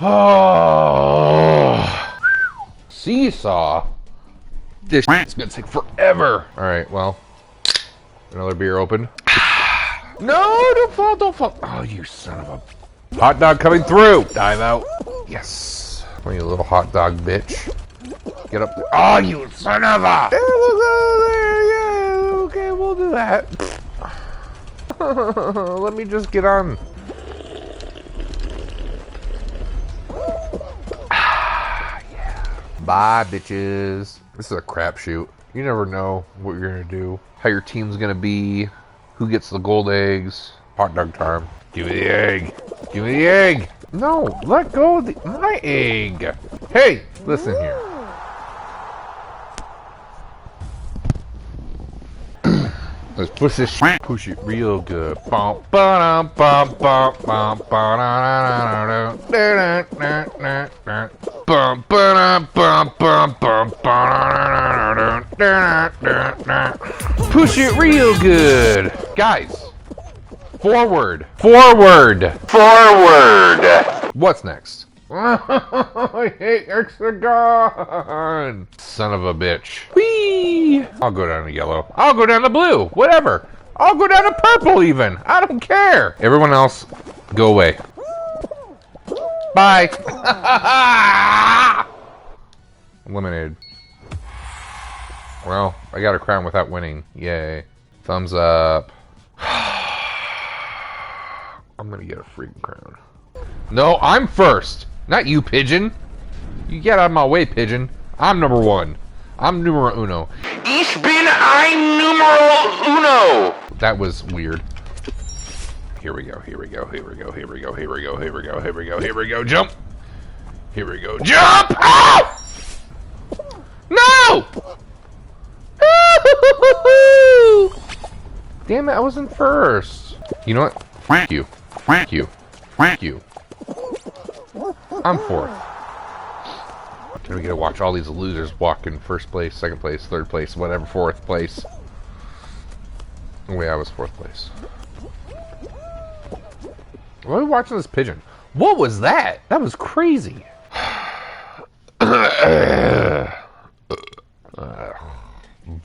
Oh, seesaw. This is gonna take forever. All right, well, another beer open. No, don't fall, don't fall. Oh, you son of a... Hot dog coming through. Dive out. Yes. Oh, you little hot dog bitch. Get up there. Oh, you son of a... There, look over there. Yeah, okay, we'll do that. Let me just get on. Yeah. Bye, bitches. This is a crapshoot. You never know what you're gonna do, how your team's gonna be, who gets the gold eggs. Hot dog time. Give me the egg. Give me the egg. No, let go of my egg. Hey, listen here. Let's push this push it real good. Bum, ba-dum, bum, bum, bum, ba-da-da-da-da-da. Bum, ba-dum, bum, bum, bum, ba-da-da-da-da-da. Push it real good. Guys, forward. Forward. Forward. What's next? I hate hexagon. Son of a bitch. Whee! I'll go down to yellow. I'll go down to blue. Whatever. I'll go down to purple even. I don't care. Everyone else, go away. Bye. Eliminated. Well, I got a crown without winning. Yay. Thumbs up. I'm gonna get a freaking crown. No, I'm first. Not you, pigeon. You get out of my way, pigeon. I'm number one. I'm numero uno. Ich bin ein numero uno. That was weird. Here we go, here we go, here we go, here we go, here we go, here we go, here we go, here we go, jump! Here we go, jump! Oh! No! Damn it, I wasn't first. You know what? Thank you. Thank you. Thank you. I'm fourth. Can we get to watch all these losers walk in first place, second place, third place, whatever, fourth place? Oh yeah, I was fourth place. Why are we watching this pigeon? What was that? That was crazy.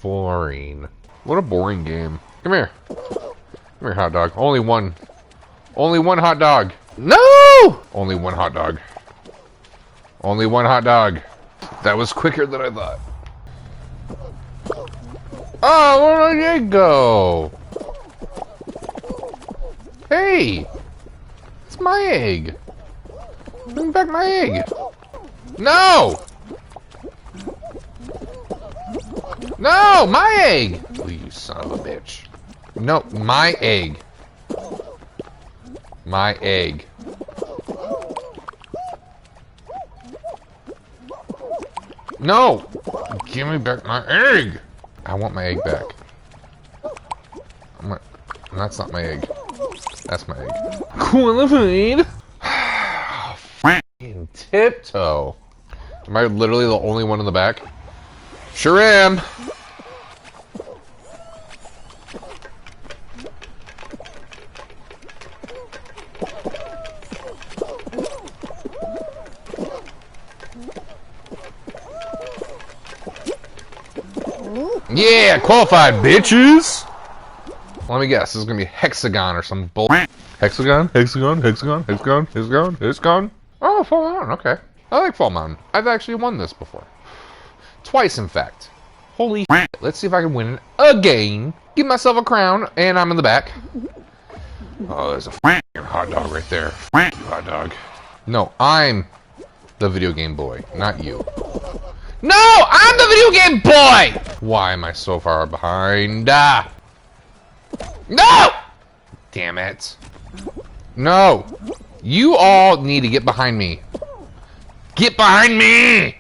Boring. What a boring game. Come here. Come here, hot dog. Only one. Only one hot dog. No! Only one hot dog. Only one hot dog. That was quicker than I thought. Oh, where did it go? Hey! It's my egg. Bring back my egg. No! No! My egg! Oh, you son of a bitch. No, my egg. My egg. No! Give me back my egg! I want my egg back. That's not my egg. That's my egg. Qualified! F***ing tiptoe. Am I literally the only one in the back? Sure am! Yeah, qualified, bitches! Let me guess, this is gonna be hexagon or some bull. Hexagon, hexagon, hexagon, hexagon, hexagon, hexagon. Oh, Fall Mountain, okay. I like Fall Mountain. I've actually won this before. Twice, in fact. Holy shit. Let's see if I can win it again. Give myself a crown, and I'm in the back. Oh, there's a hot dog right there. Thank you, hot dog. No, I'm the video game boy, not you. No! I'm the video game boy! Why am I so far behind? No! Damn it. No! You all need to get behind me. Get behind me!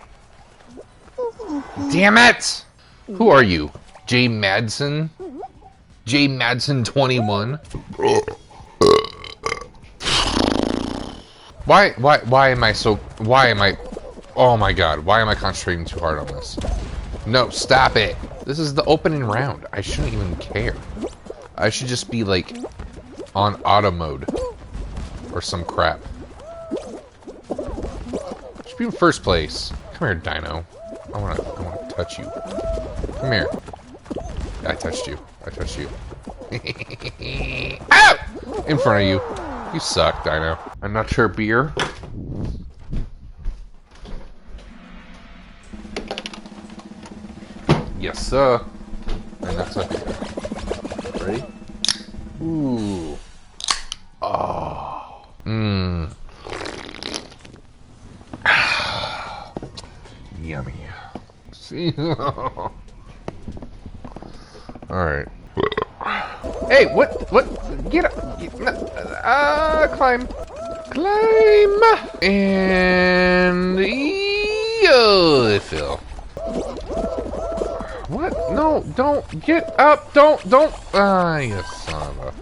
Damn it! Who are you? Jay Madsen? Jay Madsen 21? Why am I so... Why am I... Oh my god, why am I concentrating too hard on this? No, stop it! This is the opening round. I shouldn't even care. I should just be, like, on auto mode. Or some crap. be in first place. Come here, Dino. I wanna touch you. Come here. I touched you. I touched you. Ow! In front of you. You suck, Dino. I'm not sure beer. Yes, sir. And that's it. Ready? Ooh. Oh. Mmm. Yummy. See? Alright. Hey, what? Get up. Climb. Climb. And... I fell. What? No, don't. Get up. Don't. Ah, you son of a...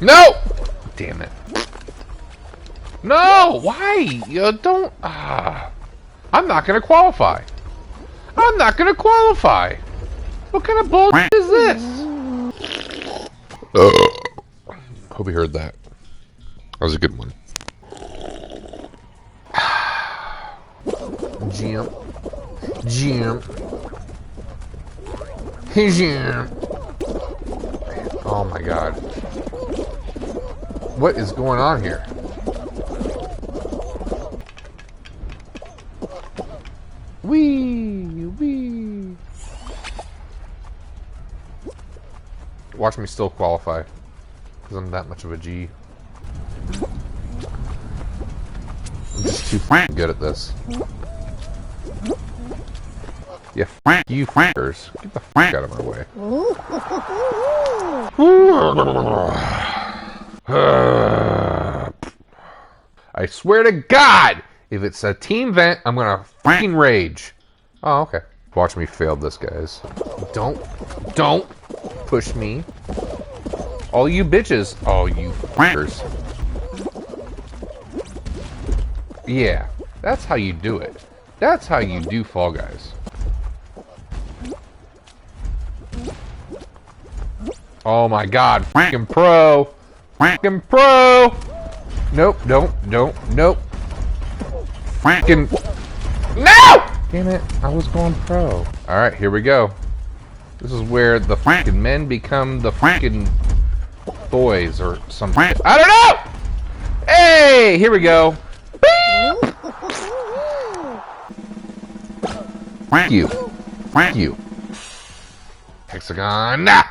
No! Damn it. No! Why? You don't... I'm not gonna qualify. I'm not gonna qualify. What kind of bullshit is this? Hope you heard that. That was a good one. Jump. Jump. Jump. Oh my god. What is going on here? Wee. Watch me still qualify. Because I'm that much of a G. I'm just too good at this. Yeah, you f***ers. Get the f*** out of my way. I swear to God, if it's a team vent, I'm gonna fucking rage. Oh, okay. Watch me fail this, guys. Don't push me. All you bitches. All you f***ers. Yeah, that's how you do it. That's how you do Fall Guys. Oh my god, fucking pro. Fucking pro. Nope. Fucking... No! Damn it, I was going pro. Alright, here we go. This is where the fucking men become the fucking boys or something. I don't know! Hey, here we go. Thank you. Hexagon. Nah!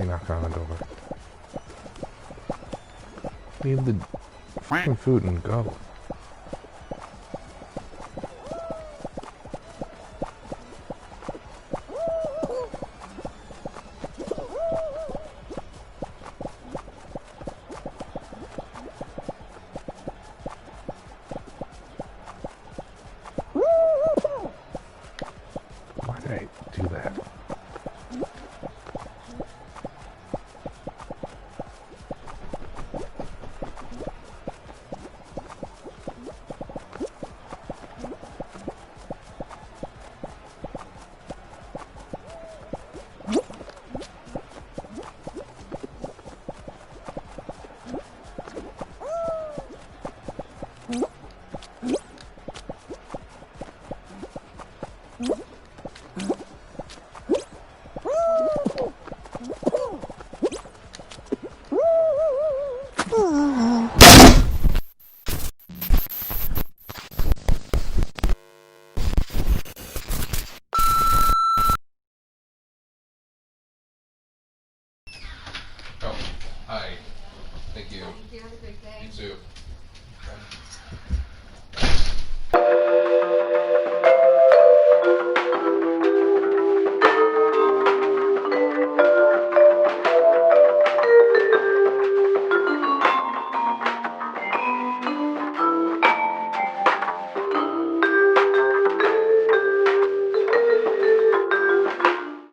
Knock on the door. Leave the fucking food and go.